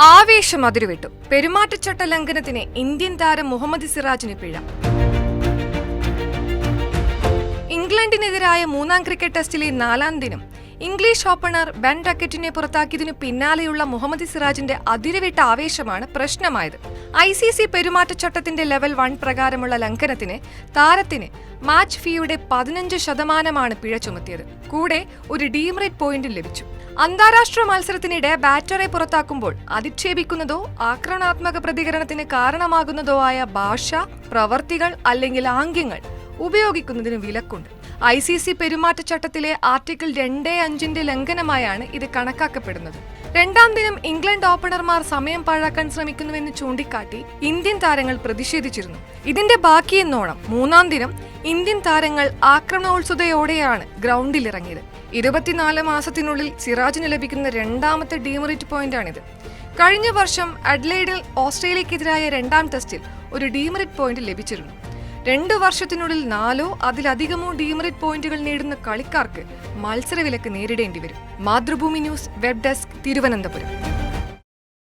ആവേശം അതിരുവിട്ടു. പെരുമാറ്റച്ചട്ട ലംഘനത്തിന് ഇന്ത്യൻ താരം മുഹമ്മദ് സിറാജിന് പിഴ. ഇംഗ്ലണ്ടിനെതിരായ മൂന്നാം ക്രിക്കറ്റ് ടെസ്റ്റിലെ 4ാം ദിനം ഇംഗ്ലീഷ് ഓപ്പണർ ബെൻ ഡക്കറ്റിനെ പുറത്താക്കിയതിനു പിന്നാലെയുള്ള മുഹമ്മദ് സിറാജിന്റെ അതിരുവിട്ട ആവേശമാണ് പ്രശ്നമായത്. ICC പെരുമാറ്റച്ചട്ടത്തിന്റെ ലെവൽ 1 പ്രകാരമുള്ള ലംഘനത്തിന് താരത്തിന് മാച്ച് ഫീയുടെ 15% പിഴ ചുമത്തിയത്. കൂടെ ഒരു ഡീമെറിറ്റ് പോയിന്റ് ലഭിച്ചു. അന്താരാഷ്ട്ര മത്സരത്തിനിടെ ബാറ്ററെ പുറത്താക്കുമ്പോൾ അധിക്ഷേപിക്കുന്നതോ ആക്രമണാത്മക പ്രതികരണത്തിന് കാരണമാകുന്നതോ ആയ ഭാഷ, പ്രവർത്തികൾ അല്ലെങ്കിൽ ആംഗ്യങ്ങൾ ഉപയോഗിക്കുന്നതിന് വിലക്കുണ്ട്. ICC പെരുമാറ്റച്ചട്ടത്തിലെ ആർട്ടിക്കിൾ 2.5 ലംഘനമായാണ് ഇത് കണക്കാക്കപ്പെടുന്നത്. 2ാം ദിനം ഇംഗ്ലണ്ട് ഓപ്പണർമാർ സമയം പാഴാക്കാൻ ശ്രമിക്കുന്നുവെന്ന് ചൂണ്ടിക്കാട്ടി ഇന്ത്യൻ താരങ്ങൾ പ്രതിഷേധിച്ചിരുന്നു. ഇതിന്റെ ബാക്കിയെന്നോണം 3ാം ദിനം ഇന്ത്യൻ താരങ്ങൾ ആക്രമണോത്സുകതയോടെയാണ് ഗ്രൗണ്ടിലിറങ്ങിയത്. 24 മാസത്തിനുള്ളിൽ സിറാജിന് ലഭിക്കുന്ന 2ാമത്തെ ഡീമെറിറ്റ് പോയിന്റാണിത്. കഴിഞ്ഞ വർഷം അഡ്ലൈഡിൽ ഓസ്ട്രേലിയക്കെതിരായ 2ാം ടെസ്റ്റിൽ ഒരു ഡീമെറിറ്റ് പോയിന്റ് ലഭിച്ചിരുന്നു. 2 വർഷത്തിനുള്ളിൽ 4 അതിലധികമോ ഡീമെറിറ്റ് പോയിന്റുകൾ നേടുന്ന കളിക്കാർക്ക് മത്സരവിലക്ക് നേരിടേണ്ടി വരും. Mathrubhumi news, web desk, Thiruvananthapuram.